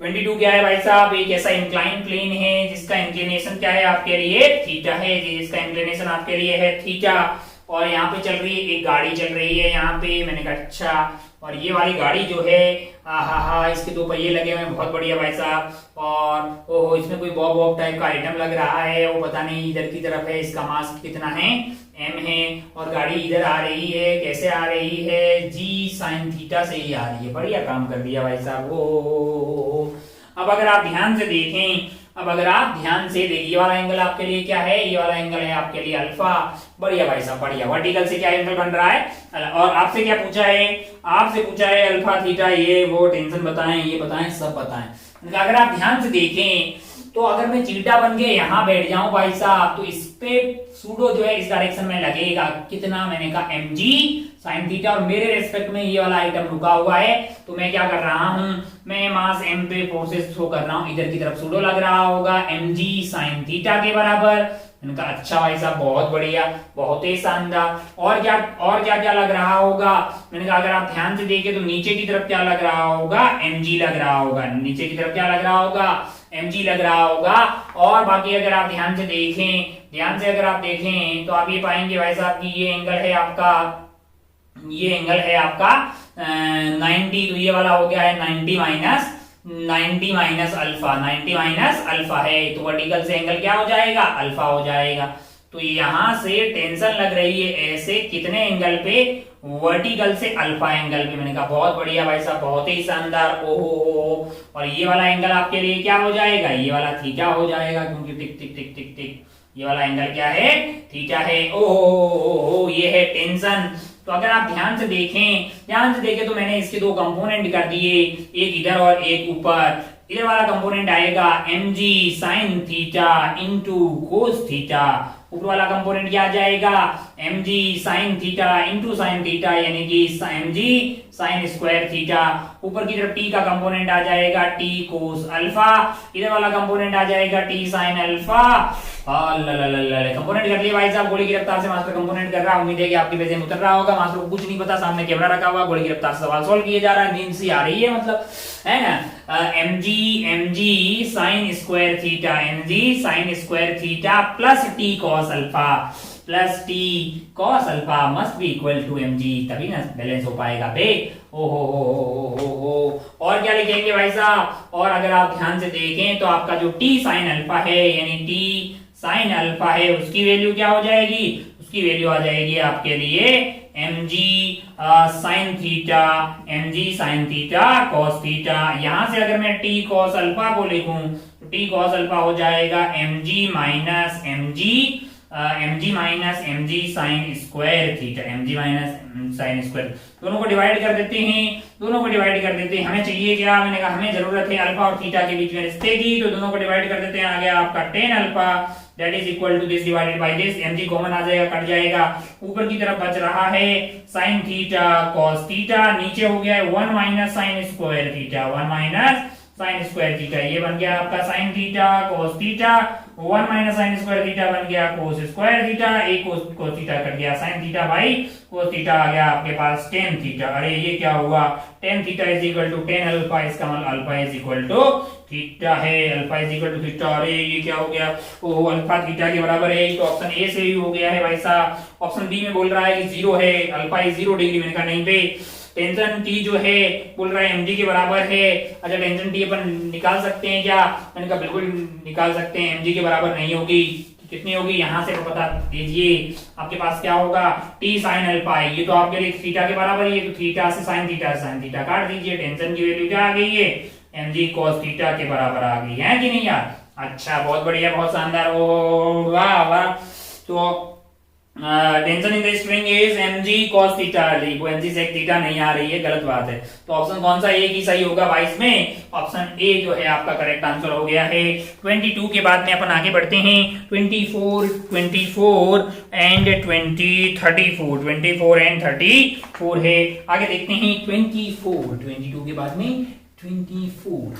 22 क्या है भाई साहब, एक ऐसा इंक्लाइन प्लेन है जिसका इंक्लिनेशन क्या है आपके लिए थीटा है, जिसका इंक्लिनेशन आपके लिए है थीटा, और यहाँ पे चल रही है एक गाड़ी चल रही है यहाँ पे, मैंने कहा अच्छा, और ये वाली गाड़ी जो है हा इसके दो पहिए लगे हुए हैं, बहुत बढ़िया भाई साहब, और ओहो इसमें कोई बॉब वॉब टाइप का आइटम लग रहा है, वो पता नहीं इधर की तरफ है, इसका मास कितना है m है, और गाड़ी इधर आ रही है, कैसे आ रही है जी साइन थीटा से ही आ रही है, बढ़िया काम कर दिया भाई साहब। ओ अब अगर आप ध्यान से देखें, अब अगर आप ध्यान से देखिए, ये वाला एंगल आपके लिए क्या है, ये वाला एंगल है आपके लिए अल्फा, बढ़िया भाई साहब बढ़िया, वर्टिकल से क्या एंगल बन रहा है, और आपसे क्या पूछा है, आपसे पूछा है अल्फा थीटा ये वो टेंशन बताएं, ये बताएं, सब बताएं। अगर आप ध्यान से देखें तो अगर मैं चीटा बन के यहाँ बैठ जाऊं भाई साहब, तो इस पे सूडो जो है इस डायरेक्शन में लगेगा, कितना, मैंने कहा mg sin थीटा, और मेरे रेस्पेक्ट में ये वाला आइटम रुका हुआ है, तो मैं क्या कर रहा हूं, मैं मास m पे फोर्सेस थ्रो कर रहा हूं, इधर की तरफ सूडो लग रहा होगा mg sin थीटा के बराबर, मैंने कहा अच्छा भाई साहब बहुत बढ़िया, बहुत ही शानदार, और क्या लग रहा होगा, मैंने कहा अगर आप ध्यान से देखें तो नीचे की तरफ क्या लग रहा होगा, mg लग रहा होगा, नीचे की तरफ क्या लग रहा होगा, mg लग रहा होगा, और बाकी अगर आप ध्यान से देखें, ध्यान से अगर आप देखें तो आप ये पाएंगे भाई साहब कि ये एंगल है आपका, ये एंगल है आपका 90, तो ये वाला हो गया है 90 माइनस अल्फा, 90 माइनस अल्फा है, तो वर्टिकल से एंगल क्या हो जाएगा, अल्फा हो जाएगा। तो यहां से टेंशन लग रही है ऐसे कितने एंगल पे, वर्टिकल से अल्फा एंगल पे, मैंने कहा बहुत बढ़िया भाई साहब बहुत ही शानदार, ओहो, और ये वाला एंगल आपके लिए क्या हो जाएगा, ये वाला थीटा हो जाएगा, क्योंकि टिक टिक टिक टिक टिक ये वाला एंगल क्या है, थीटा है, ओहो ये है टेंशन। तो अगर आप ध्यान से देखें तो मैंने इसके दो कंपोनेंट कर दिए, एक इधर और एक ऊपर, इधर वाला कंपोनेंट आएगा mg sin theta into cos theta, ऊपर वाला कंपोनेंट क्या आ जाएगा mg sin theta into sine theta, यानी कि mg sin स्क्वायर थीटा, ऊपर की तरफ t का कंपोनेंट आ जाएगा t कोस अल्फा, इधर वाला कंपोनेंट आ जाएगा t sin अल्फा, कंपोनेंट कर लिए भाई साहब, गोली की रफ्तार से मास्टर कंपोनेंट कर रहा है, उम्मीद है कि आपकी पेज में उतर रहा होगा, मास्टर को कुछ नहीं पता, सामने कैमरा रखा हुआ, गोली की रफ्तार से सवाल सॉल्व किए जा रहा है, नींद सी आ रही है मतलब, है ना, mg sin square theta, mg sin square theta plus t cos alpha, plus t cos alpha must be equal to mg, तभी ना बैलेंस हो पाएगा बे, ओ और क्या लिखेंगे भाई साहब, और अगर आप ध्यान से देखें तो आपका जो t sin अल्फा है, यानी t sin अल्फा है, उसकी वैल्यू क्या हो जाएगी, उसकी वैल्यू आ जाएगी आपके लिए mg sin theta, mg sin theta cos theta, यहां से अगर मैं t cos अल्फा को लिखूं तो t cos अल्फा हो जाएगा mg minus mg sin square theta, mg minus sin square, दोनों को डिवाइड कर देते हैं, हमें चाहिए क्या, मैंने कहा हमें जरूरत है अल्फा और थीटा के बीच में रिश्ते की, तो दोनों को डिवाइड कर देते हैं, आ गया आपका tan alpha that is equal to this divided by this, mg common आ जाएगा, कट जाएगा, ऊपर की तरफ बच रहा है sin थीटा cos थीटा, नीचे हो गया है 1 minus sin square theta, 1 minus sin square theta, ये बन गया आपका sin theta cos theta, 1 minus sin square theta बन गया cos स्क्वायर थीटा, एक cos थीटा कट गया, sin थीटा बाई cos थीटा आ गया आपके पास tan थीटा, अरे ये क्या हुआ, tan theta is equal to tan alpha, इसका मतलब alpha is equal to theta है, alpha is equal to theta, अरे ये क्या हो गया, ओ अल्फा थीटा के बराबर है, तो ऑप्शन ए से ही हो गया है भाई साहब, ऑप्शन बी में बोल रहा है कि 0 है, अल्फा इज 0 डिग्री, मैंने कहा नहीं पे टेंशन टी जो है बोल रहा है mg के बराबर है। अच्छा टेंशन टी अपन निकाल सकते हैं क्या? मैंने कहा बिल्कुल निकाल सकते हैं, mg के बराबर नहीं होगी, कितनी होगी यहां से बता दीजिए। आपके पास क्या होगा t sin अल्फा है, ये तो आपके लिए थीटा के बराबर ही है, तो थीटा से sin थीटा काट दीजिए। टेंशन की वैल्यू क्या आ गई है? mg cos थीटा के बराबर आ गई है कि नहीं यार? अच्छा बहुत बढ़िया, बहुत शानदार, ओ वाह वाह। तो tension in the string is mg cos theta, वो mg sec थीटा नहीं आ रही है, गलत बात है। तो ऑप्शन कौन सा ए की सही होगा 22 में? ऑप्शन ए जो है आपका करेक्ट आंसर हो गया है। 22 के बाद में अपन आगे बढ़ते हैं 24 एंड 34 है। आगे देखते हैं 22 के बाद में 24।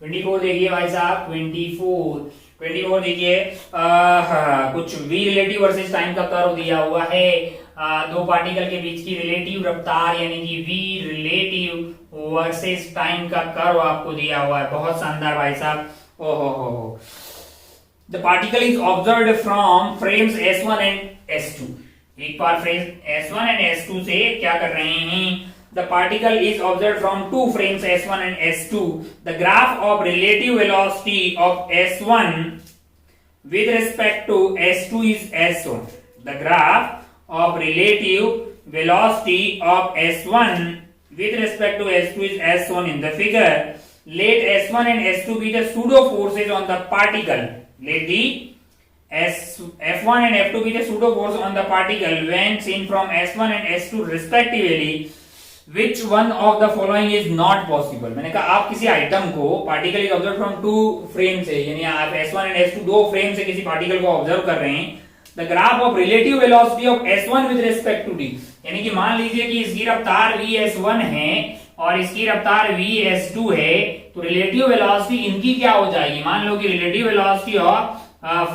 24 देखिए भाई साहब, 24 देखिए, कुछ v रिलेटिव वर्सेस टाइम का कर्व दिया हुआ है। दो पार्टिकल के बीच की रिलेटिव रफ्तार यानी कि v रिलेटिव वर्सेस टाइम का कर्व आपको दिया हुआ है। बहुत शानदार भाई साहब, ओहो। The particle is observed from frames S1 and S2। एक बार फ्रेम S1 एंड S2 से क्या कर रहे हैं? The particle is observed from two frames S1 and S2. The graph of relative velocity of S1 with respect to S2 is S1. The graph of relative velocity of S1 with respect to S2 is S1 in the figure. Let S1 and S2 be the pseudo forces on the particle. Let the F1 and F2 be the pseudo force on the particle when seen from S1 and S2 respectively. Which one of the following is not possible? मैंने कहा आप किसी item को particle is observe from two frame से, यानी आप S1 and S2 दो frame से किसी पार्टिकल को ऑब्जर्व कर रहे हैं। The graph of relative velocity of S1 with respect to d, यानी कि मान लीजिए कि इसकी रफ्तार vs1 है और इसकी रफ्तार vs2 है, तो रिलेटिव वेलोसिटी इनकी क्या हो जाएगी? मान लो कि relative velocity of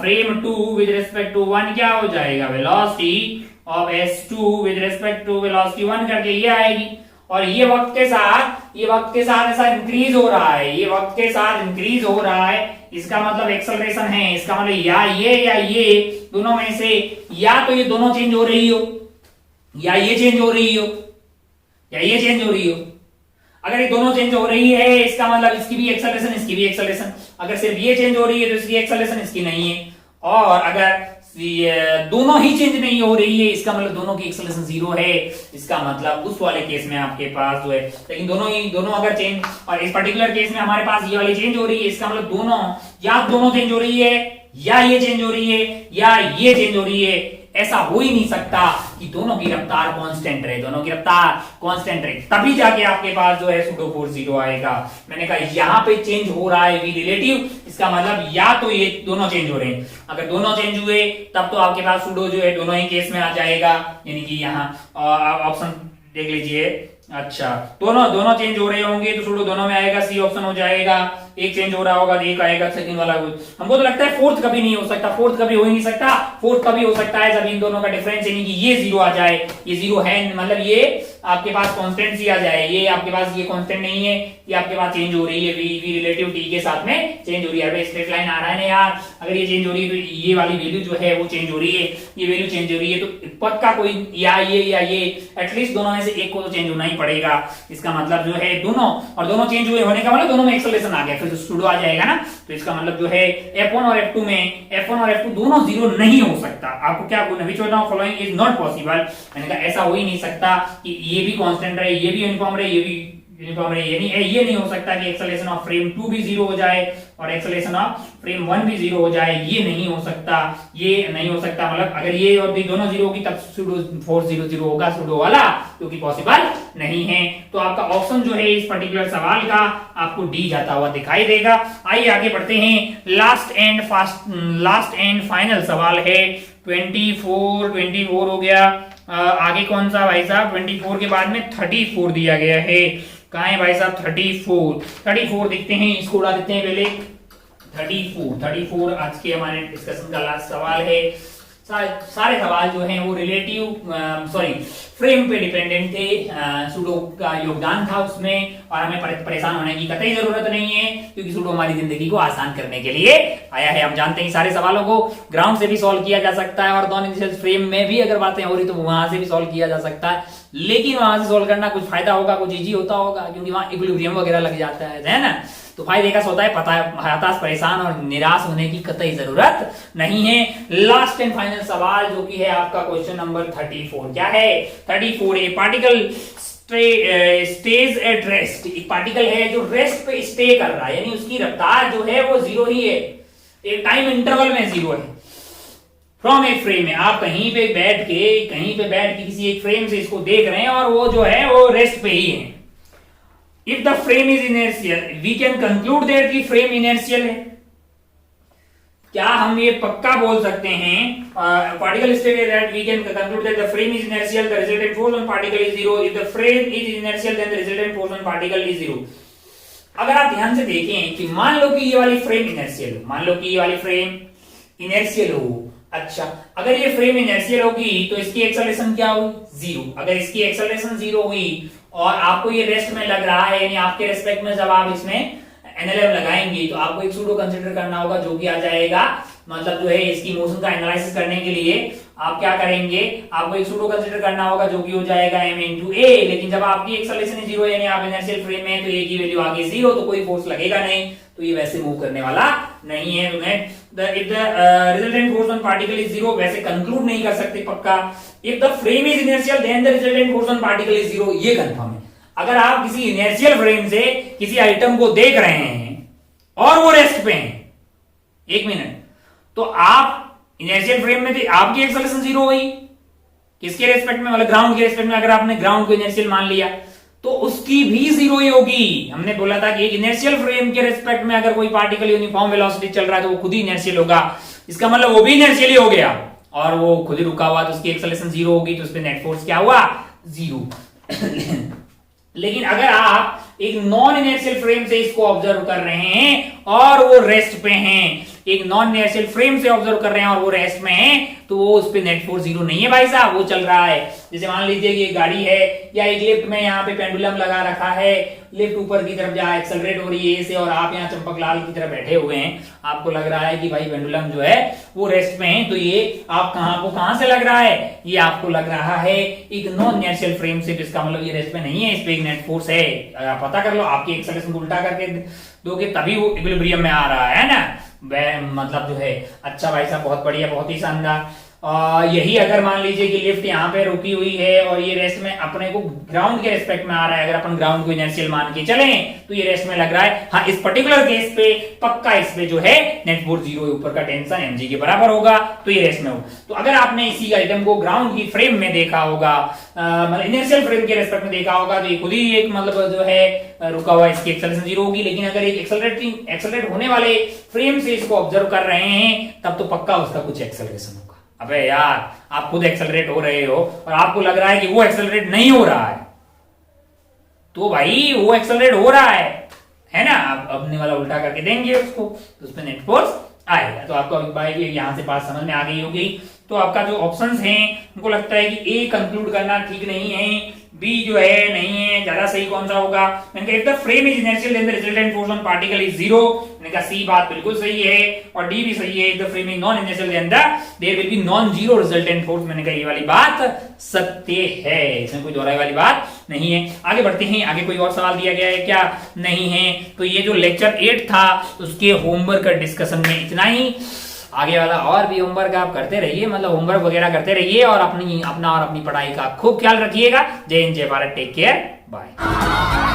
frame 2 with respect to 1 क्या हो जाएगा? Velocity of S2 with respect to velocity 1 करके ये आएगी। और ये वक्त के साथ ऐसा इंक्रीज हो रहा है, ये वक्त के साथ इंक्रीज हो रहा है, इसका मतलब एक्सेलरेशन है। इसका मतलब या ये दोनों में से या तो ये दोनों चेंज हो रही हो, या ये चेंज हो रही हो, या ये चेंज हो रही हो। अगर ये दोनों चेंज हो रही है इसका मतलब इसकी भी एक्सेलरेशन इसकी भी एक्सेलरेशन। अगर सिर्फ ये चेंज हो रही है तो इसकी एक्सेलरेशन इसकी नहीं है। और अगर दोनों ही चेंज नहीं हो रही है इसका मतलब दोनों की एक्सेलरेशन 0 है। इसका मतलब उस वाले केस में आपके पास जो है, लेकिन दोनों अगर चेंज, और इस पर्टिकुलर केस में हमारे पास ये वाली चेंज हो रही है, इसका मतलब दोनों चेंज हो रही है, या ये चेंज हो रही है, या ये चेंज हो रही है। ऐसा हो ही नहीं सकता कि दोनों की रफ्तार कांस्टेंट रहे, तभी जाके आपके पास जो है सूडो फोर्स 0 आएगा। मैंने कहा यहाँ पे चेंज हो रहा है v रिलेटिव, इसका मतलब या तो ये दोनों चेंज हो रहे हैं, अगर दोनों चेंज हुए तब तो आपके पास सूडो जो है दोनों ही केस में आ जाएगा, यानी कि यहाँ ऑप्शन देख लीजिए। अच्छा दोनों चेंज हो रहे होंगे तो सूडो दोनों में आएगा, सी ऑप्शन हो जाएगा। एक चेंज हो रहा होगा तो एक आएगा सेकंड वाला। हमको तो लगता है फोर्थ कभी नहीं हो सकता, फोर्थ कभी हो ही नहीं सकता। फोर्थ कभी हो सकता है जब इन दोनों का डिफरेंस यानी कि ये 0 आ जाए, ये 0 है मतलब ये आपके पास कांस्टेंट सी आ जाए। ये आपके पास ये कांस्टेंट नहीं है, ये आपके पास चेंज हो रही है, v रिलेटिव t के साथ में चेंज हो रही है। स्ट्रेट लाइन आ रहा है ना यार, अगर ये चेंज हो रही है तो ये वाली वैल्यू जो है वो चेंज हो रही है, ये वैल्यू चेंज हो रही है, तो पक्का कोई या ये एटलीस्ट दोनों में से एक को तो चेंज होना ही पड़ेगा। इसका मतलब जो है दोनों चेंज हुए होने का मतलब दोनों में एक्सेलरेशन आ गया, फिर तो सूडो आ जाएगा ना। तो इसका मतलब जो है F1 और F2 दोनों 0 नहीं हो सकता। आपको क्या बोलना, which one of following is not possible? मैंने कहा ऐसा हो ही नहीं सकता कि ये भी कांस्टेंट रहे, ये भी यूनिफॉर्म रहे, ये भी यूनिफॉर्म रहे। ये नहीं हो सकता कि एक्सेलरेशन ऑफ फ्रेम 2 भी 0 हो जाए और एक्सेलरेशन ऑफ फ्रेम 1 भी 0 हो जाए। ये नहीं हो सकता, मतलब अगर ये और भी दोनों 0 होगी तब सूडो फोर्स 0 होगा सूडो वाला, क्योंकि पॉसिबल नहीं है। तो आपका ऑप्शन जो है इस पर्टिकुलर सवाल का आपको डी जाता हुआ दिखाई देगा। आइए आगे बढ़ते हैं। लास्ट एंड फाइनल सवाल है 24 हो गया। आगे कौन सा भाई साहब? 24 के बाद में 34 दिया गया है। कहाँ है भाई साहब? 34 देखते हैं, इसको उड़ा देते हैं पहले। 34 आज के हमारे डिस्कशन का लास्ट सवाल है। सारे सवाल जो हैं वो रिलेटिव फ्रेम पे डिपेंडेंट थे। सूडो का योगदान था उसमें, और हमें परेशान होने की कतई जरूरत नहीं है, क्योंकि सूडो हमारी जिंदगी को आसान करने के लिए आया है। हम जानते हैं सारे सवालों को ग्राउंड से भी सॉल्व किया जा सकता है, और नॉन इनिशियल फ्रेम में भी अगर बातें हो रही तो वहां से भी सॉल्व किया जा सकता है, लेकिन वहां से सॉल्व करना कुछ फायदा होगा, कुछ इजी होता होगा, क्योंकि वहां इक्विलिब्रियम वगैरह लग जाता है ना। तो फायदे का होता है, पता हताश, परेशान और निराश होने की कतई जरूरत नहीं है। लास्ट एंड फाइनल सवाल जो कि है आपका क्वेश्चन नंबर 34। क्या है 34? ए पार्टिकल स्टेज एट रेस्ट। एक पार्टिकल है जो रेस्ट पे स्टे कर रहा है, यानी उसकी रफ्तार जो है वो जीरो ही है, एक टाइम इंटरवल में जीरो है। फ्रॉम ए फ्रेम है, आप कहीं पे बैठ के किसी एक फ्रेम से इसको देख रहे हैं, और वो जो है वो रेस्ट पे ही है। If the frame is inertial, we can conclude that the frame inertial है। क्या हम ये पक्का बोल सकते हैं, particle stated that we can conclude that the frame is inertial, the resultant force on particle is zero. If the frame is inertial, then the resultant force on particle is zero. अगर आप ध्यान से देखें कि मान लो कि ये वाली फ्रेम इनर्शियल हो, मान लो कि ये वाली फ्रेम इनर्शियल हो। अच्छा, अगर ये फ्रेम इनर्शियल होगी तो इसकी एक्सेलरेशन क्या हुई? जीरो। अगर इसकी एक्सेलरेशन जीरो हुई और आपको ये रेस्ट में लग रहा है, यानी आपके रेस्पेक्ट में जब आप इसमें एनएलएम लगाएंगे तो आपको एक सूडो कंसीडर करना होगा, जो कि आ जाएगा मतलब जो है इसकी मोशन का एनालिसिस करने के लिए आप क्या करेंगे, आपको एक सूडो कंसीडर करना होगा, जो कि हो जाएगा m into a। लेकिन जब आपकी एक्सेलरेशन जीरो, यानी आप इनर्शियल फ्रेम में, तो a की वैल्यू आगे जीरो, तो कोई फोर्स लगेगा नहीं, तो ये वैसे मूव करने वाला नहीं है। If the resultant force on particle is zero, वैसे कंक्लूड नहीं कर सकते पक्का। If the frame is inertial then the resultant force on particle is zero, ये कंफर्म है। अगर आप किसी इनर्शियल फ्रेम से किसी आइटम को देख रहे हैं और वो रेस्ट पे है, एक मिनट, तो आप इनर्शियल फ्रेम में थे, आपकी एक्सेलरेशन जीरो हुई, किसके रेस्पेक्ट में? मतलब ग्राउंड के रेस्पेक्ट में। अगर आपने ग्राउंड को इनर्शियल मान लिया तो उसकी भी जीरो ही होगी। हमने बोला था कि एक इनर्शियल फ्रेम के रेस्पेक्ट में अगर कोई पार्टिकल यूनिफॉर्म वेलोसिटी चल रहा है तो वो खुद ही इनर्शियल होगा, इसका मतलब वो भी इनर्शियल ही हो गया, और वो खुद ही रुका हुआ, तो उसकी एक्सेलरेशन जीरो होगी, तो उस पर नेट फोर्स क्या हुआ? जीरो। लेकिन अगर आप एक नॉन इनर्शियल फ्रेम से इसको ऑब्जर्व कर रहे हैं और वो रेस्ट पे हैं, एक नॉन इनर्शियल फ्रेम से ऑब्जर्व कर रहे हैं और वो रेस्ट में है, तो वो उस पे नेट फोर्स जीरो नहीं है भाई साहब, वो चल रहा है। जैसे मान लीजिए कि एक गाड़ी है या एक लिफ्ट में यहाँ पे पेंडुलम लगा रखा है, लिफ्ट ऊपर की तरफ जा एक्सेलरेट हो रही है से, और आप यहाँ चंपकलाल की तरफ बैठे हुए हैं, आपको लग रहा है कि भाई पेंडुलम जो है वो रेस्ट में है, तो ये आप कहां से लग रहा है? ये आपको लग रहा है एक नॉन इनर्शियल फ्रेम से, इसका मतलब ये रेस्ट में नहीं है, इस पे एक नेट फोर्स है। पता कर लो, आपकी एक्सेलरेशन उल्टा करके दोगे तभी वो इक्विलिब्रियम में आ रहा है ना, मतलब जो है। अच्छा भाई साहब, बहुत बढ़िया, बहुत ही शानदार। यही अगर मान लीजिए कि लिफ्ट यहाँ पे रुकी हुई है और ये रेस्ट में अपने को ग्राउंड के रेस्पेक्ट में आ रहा है, अगर अपन ग्राउंड को इनर्शियल मान के चलें तो ये रेस्ट में लग रहा है। हाँ, इस पर्टिकुलर केस पे पक्का इस पे जो है नेट फोर्स जीरो, ऊपर का टेंशन mg के बराबर होगा, तो ये रेस्ट में हो। तो अगर आपने इसी आइटम को ग्राउंड की फ्रेम में देखा होगा, मतलब इनर्शियल फ्रेम के रेस्पेक्ट में देखा होगा, तो ये खुद ही एक मतलब जो है रुका हुआ, इसकी एक्सेलरेशन जीरो होगी। लेकिन अगर एक एक्सेलरेट होने वाले फ्रेम से इसको ऑब्जर्व कर रहे हैं, तब तो पक्का उसका कुछ एक्सेलरेशन होगा। अबे यार, आप खुद एक्सेलरेट हो रहे हो और आपको लग रहा है कि वो एक्सेलरेट नहीं हो रहा है, तो भाई वो एक्सेलरेट हो रहा है ना। आप अपने वाला उल्टा करके देंगे उसको, तो उसमें नेट फोर्स आएगा। तो आपको भाई यहां से बात समझ में आ गई होगी। तो आपका जो ऑप्शंस हैं, उनको लगता है कि ए कंक्लूड करना ठीक नहीं है, बी जो है नहीं है, ज्यादा सही कौन सा होगा? मैंने कहा if the frame is inertial then the resultant force on particle is zero. मैंने कहा सी बात बिल्कुल सही है, और डी भी सही है, if the frame is non inertial then there will be non zero resultant force. मैंने कहा ये वाली बात सत्य है, इसमें कोई दोहराई वाली बात नहीं है। आगे बढ़ते हैं, आगे कोई और सवाल दिया गया है क्या? नहीं है। तो ये जो लेक्चर 8 था उसके होमवर्क डिस्कशन में इतना ही। आगे वाला और भी होमवर्क आप करते रहिए, मतलब होमवर्क वगैरह करते रहिए, और अपना और अपनी पढ़ाई का खूब ख्याल रखिएगा। जय हिंद, जय भारत, टेक केयर, बाय।